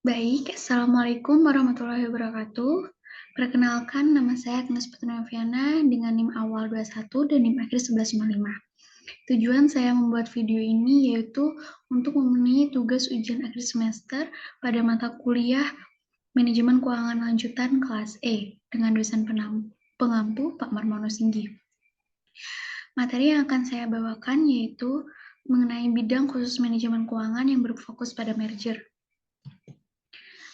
Baik, Assalamualaikum warahmatullahi wabarakatuh. Perkenalkan, nama saya Agnes Petrinoviana dengan NIM awal 21 dan NIM akhir 1155. Tujuan saya membuat video ini yaitu untuk memenuhi tugas ujian akhir semester pada mata kuliah Manajemen Keuangan Lanjutan kelas E dengan dosen pengampu Pak Marmono Singgi. Materi yang akan saya bawakan yaitu mengenai bidang khusus manajemen keuangan yang berfokus pada merger.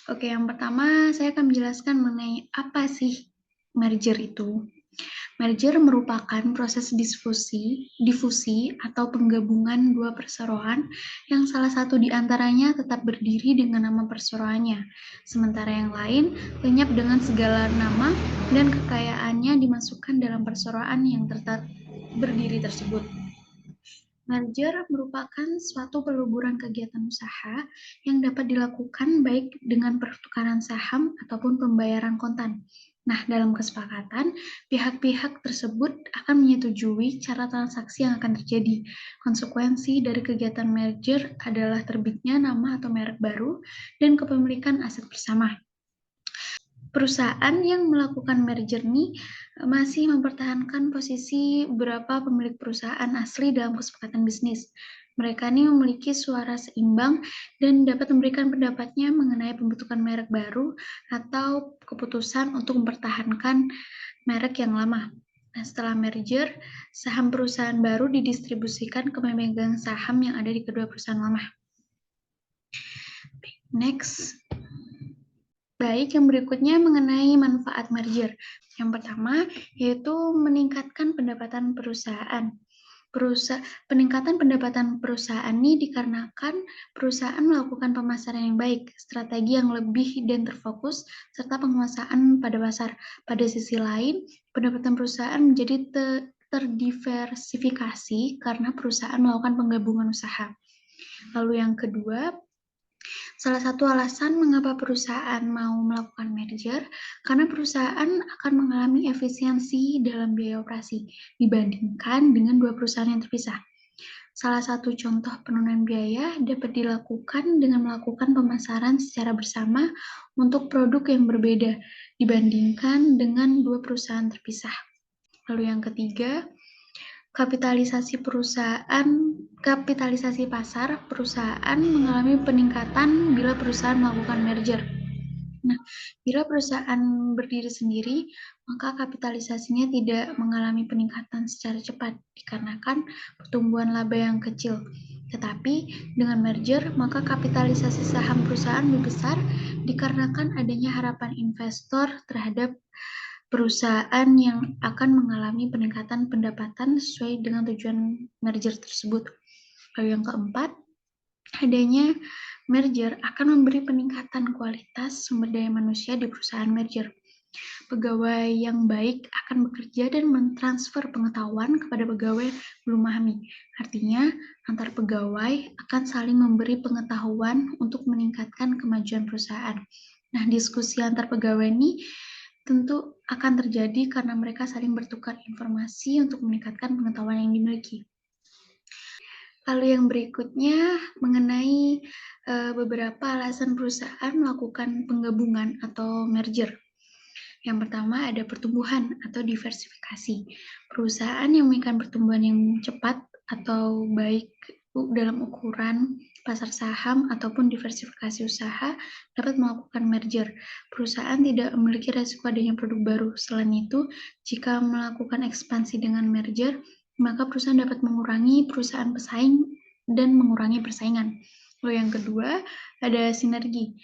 Oke, yang pertama saya akan menjelaskan mengenai apa sih merger itu. Merger merupakan proses difusi atau penggabungan dua perseroan yang salah satu di antaranya tetap berdiri dengan nama perseroannya, sementara yang lain lenyap dengan segala nama dan kekayaannya dimasukkan dalam perseroan yang tetap berdiri tersebut. Merger merupakan suatu peluburan kegiatan usaha yang dapat dilakukan baik dengan pertukaran saham ataupun pembayaran kontan. Nah, dalam kesepakatan, pihak-pihak tersebut akan menyetujui cara transaksi yang akan terjadi. Konsekuensi dari kegiatan merger adalah terbitnya nama atau merek baru dan kepemilikan aset bersama. Perusahaan yang melakukan merger ini masih mempertahankan posisi beberapa pemilik perusahaan asli dalam kesepakatan bisnis. Mereka ini memiliki suara seimbang dan dapat memberikan pendapatnya mengenai pembentukan merek baru atau keputusan untuk mempertahankan merek yang lama. Nah, setelah merger, saham perusahaan baru didistribusikan ke pemegang saham yang ada di kedua perusahaan lama. Next. Baik, yang berikutnya mengenai manfaat merger. Yang pertama, yaitu meningkatkan pendapatan perusahaan. Peningkatan pendapatan perusahaan ini dikarenakan perusahaan melakukan pemasaran yang baik, strategi yang lebih dan terfokus, serta penguasaan pada pasar. Pada sisi lain, pendapatan perusahaan menjadi terdiversifikasi karena perusahaan melakukan penggabungan usaha. Lalu yang kedua, salah satu alasan mengapa perusahaan mau melakukan merger, karena perusahaan akan mengalami efisiensi dalam biaya operasi dibandingkan dengan dua perusahaan yang terpisah. Salah satu contoh penurunan biaya dapat dilakukan dengan melakukan pemasaran secara bersama untuk produk yang berbeda dibandingkan dengan dua perusahaan terpisah. Lalu yang ketiga, kapitalisasi pasar perusahaan mengalami peningkatan bila perusahaan melakukan merger. Nah, bila perusahaan berdiri sendiri, maka kapitalisasinya tidak mengalami peningkatan secara cepat dikarenakan pertumbuhan laba yang kecil. Tetapi dengan merger, maka kapitalisasi saham perusahaan lebih besar dikarenakan adanya harapan investor terhadap perusahaan yang akan mengalami peningkatan pendapatan sesuai dengan tujuan merger tersebut. Lalu yang keempat, adanya merger akan memberi peningkatan kualitas sumber daya manusia di perusahaan merger. Pegawai yang baik akan bekerja dan mentransfer pengetahuan kepada pegawai belum memahami. Artinya, antar pegawai akan saling memberi pengetahuan untuk meningkatkan kemajuan perusahaan. Nah, diskusi antar pegawai ini tentu akan terjadi karena mereka saling bertukar informasi untuk meningkatkan pengetahuan yang dimiliki. Lalu yang berikutnya mengenai beberapa alasan perusahaan melakukan penggabungan atau merger. Yang pertama ada pertumbuhan atau diversifikasi. Perusahaan yang menginginkan pertumbuhan yang cepat atau baik dalam ukuran pasar saham ataupun diversifikasi usaha dapat melakukan merger. Perusahaan tidak memiliki resiko adanya produk baru. Selain itu, jika melakukan ekspansi dengan merger, maka perusahaan dapat mengurangi perusahaan pesaing dan mengurangi persaingan. Lalu yang kedua, ada sinergi.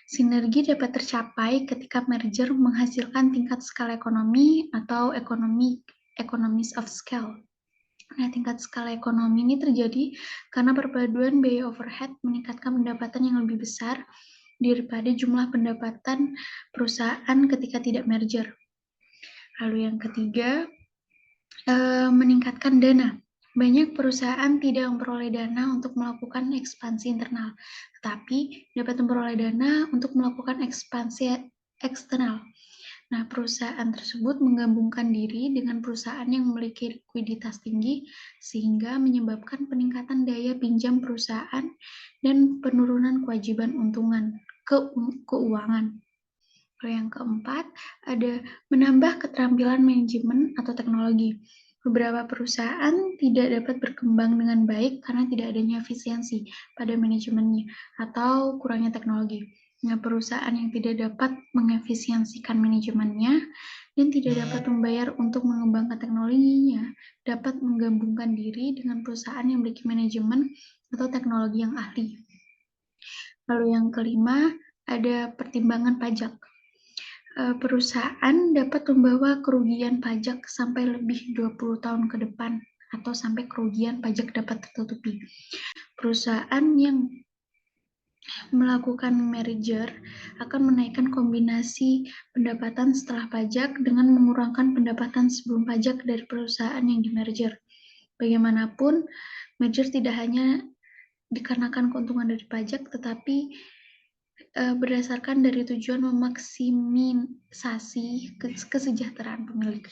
Sinergi dapat tercapai ketika merger menghasilkan tingkat skala ekonomi atau economies of scale. Nah, tingkat skala ekonomi ini terjadi karena perpaduan biaya overhead meningkatkan pendapatan yang lebih besar daripada jumlah pendapatan perusahaan ketika tidak merger. Lalu yang ketiga, meningkatkan dana. Banyak perusahaan tidak memperoleh dana untuk melakukan ekspansi internal, tetapi dapat memperoleh dana untuk melakukan ekspansi eksternal. Nah, perusahaan tersebut menggabungkan diri dengan perusahaan yang memiliki likuiditas tinggi, sehingga menyebabkan peningkatan daya pinjam perusahaan dan penurunan kewajiban untungan. keuangan. Lalu yang keempat, ada menambah keterampilan manajemen atau teknologi. Beberapa perusahaan tidak dapat berkembang dengan baik karena tidak adanya efisiensi pada manajemennya atau kurangnya teknologi. Nah, perusahaan yang tidak dapat mengefisiensikan manajemennya dan tidak dapat membayar untuk mengembangkan teknologinya dapat menggabungkan diri dengan perusahaan yang memiliki manajemen atau teknologi yang ahli. Lalu yang kelima, ada pertimbangan pajak. Perusahaan dapat membawa kerugian pajak sampai lebih 20 tahun ke depan atau sampai kerugian pajak dapat tertutupi. Perusahaan yang melakukan merger akan menaikkan kombinasi pendapatan setelah pajak dengan mengurangkan pendapatan sebelum pajak dari perusahaan yang dimerger. Bagaimanapun, merger tidak hanya dikarenakan keuntungan dari pajak, tetapi berdasarkan dari tujuan memaksimisasi kesejahteraan pemilik.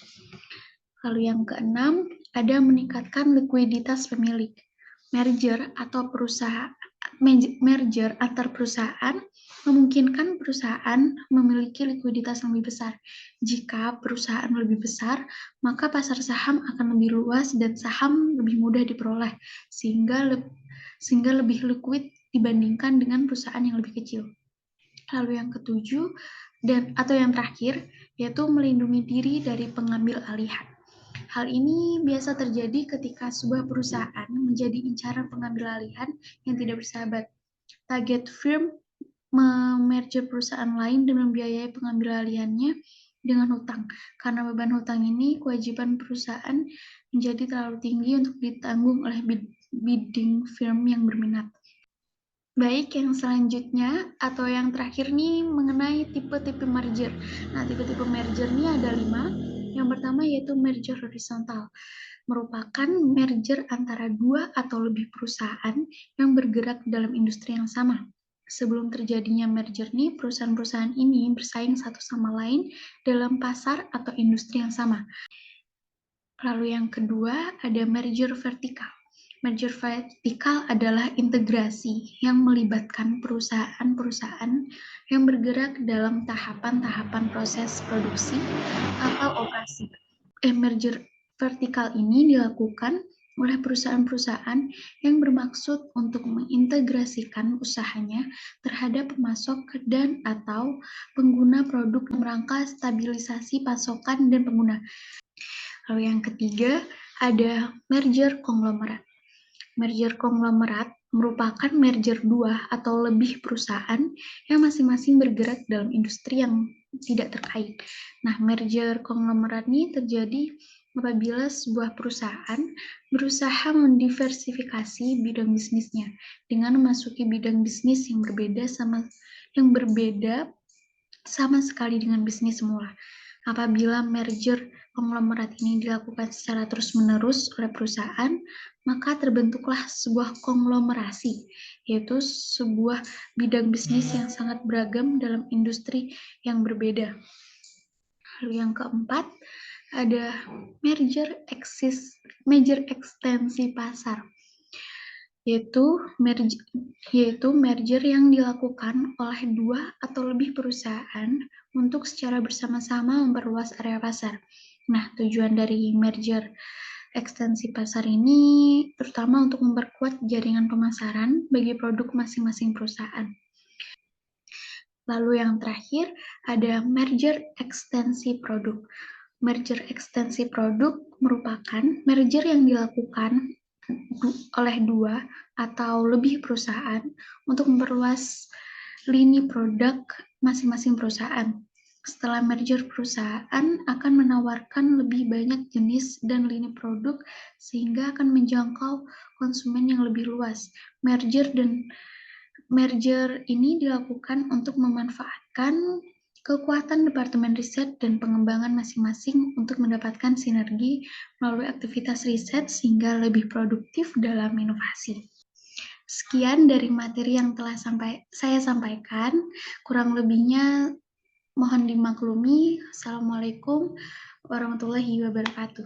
Lalu yang keenam, ada meningkatkan likuiditas pemilik. Merger antar perusahaan memungkinkan perusahaan memiliki likuiditas yang lebih besar. Jika perusahaan lebih besar, maka pasar saham akan lebih luas dan saham lebih mudah diperoleh, sehingga lebih liquid dibandingkan dengan perusahaan yang lebih kecil. Lalu yang ketujuh atau yang terakhir, yaitu melindungi diri dari pengambil alihan. Hal ini biasa terjadi ketika sebuah perusahaan menjadi incaran pengambil alihan yang tidak bersahabat. Target firm memerger perusahaan lain dan membiayai pengambil alihannya dengan hutang. Karena beban hutang ini, kewajiban perusahaan menjadi terlalu tinggi untuk ditanggung oleh bidding firm yang berminat. Baik, yang selanjutnya atau yang terakhir nih mengenai tipe-tipe merger. Nah, tipe-tipe merger ini ada 5. Yang pertama yaitu merger horizontal, merupakan merger antara 2 atau lebih perusahaan yang bergerak dalam industri yang sama. Sebelum terjadinya merger nih, perusahaan-perusahaan ini bersaing satu sama lain dalam pasar atau industri yang sama. Lalu yang kedua ada merger vertikal. Merger vertikal adalah integrasi yang melibatkan perusahaan-perusahaan yang bergerak dalam tahapan-tahapan proses produksi atau operasi. Merger vertikal ini dilakukan oleh perusahaan-perusahaan yang bermaksud untuk mengintegrasikan usahanya terhadap pemasok dan atau pengguna produk dalam rangka stabilisasi pasokan dan pengguna. Lalu yang ketiga ada merger konglomerat. Merger konglomerat merupakan merger 2 atau lebih perusahaan yang masing-masing bergerak dalam industri yang tidak terkait. Nah, merger konglomerat ini terjadi apabila sebuah perusahaan berusaha mendiversifikasi bidang bisnisnya dengan memasuki bidang bisnis yang berbeda sama sekali dengan bisnis semula. Apabila merger konglomerat ini dilakukan secara terus-menerus oleh perusahaan, maka terbentuklah sebuah konglomerasi, yaitu sebuah bidang bisnis yang sangat beragam dalam industri yang berbeda. Lalu yang keempat, ada merger ekstensi pasar, yaitu merger yang dilakukan oleh 2 atau lebih perusahaan untuk secara bersama-sama memperluas area pasar. Nah, tujuan dari merger ekstensi pasar ini terutama untuk memperkuat jaringan pemasaran bagi produk masing-masing perusahaan. Lalu yang terakhir ada merger ekstensi produk. Merger ekstensi produk merupakan merger yang dilakukan oleh 2 atau lebih perusahaan untuk memperluas lini produk masing-masing perusahaan. Setelah merger, perusahaan akan menawarkan lebih banyak jenis dan lini produk sehingga akan menjangkau konsumen yang lebih luas. Merger ini dilakukan untuk memanfaatkan kekuatan departemen riset dan pengembangan masing-masing untuk mendapatkan sinergi melalui aktivitas riset sehingga lebih produktif dalam inovasi. Sekian dari materi yang telah saya sampaikan. Kurang lebihnya mohon dimaklumi. Assalamualaikum warahmatullahi wabarakatuh.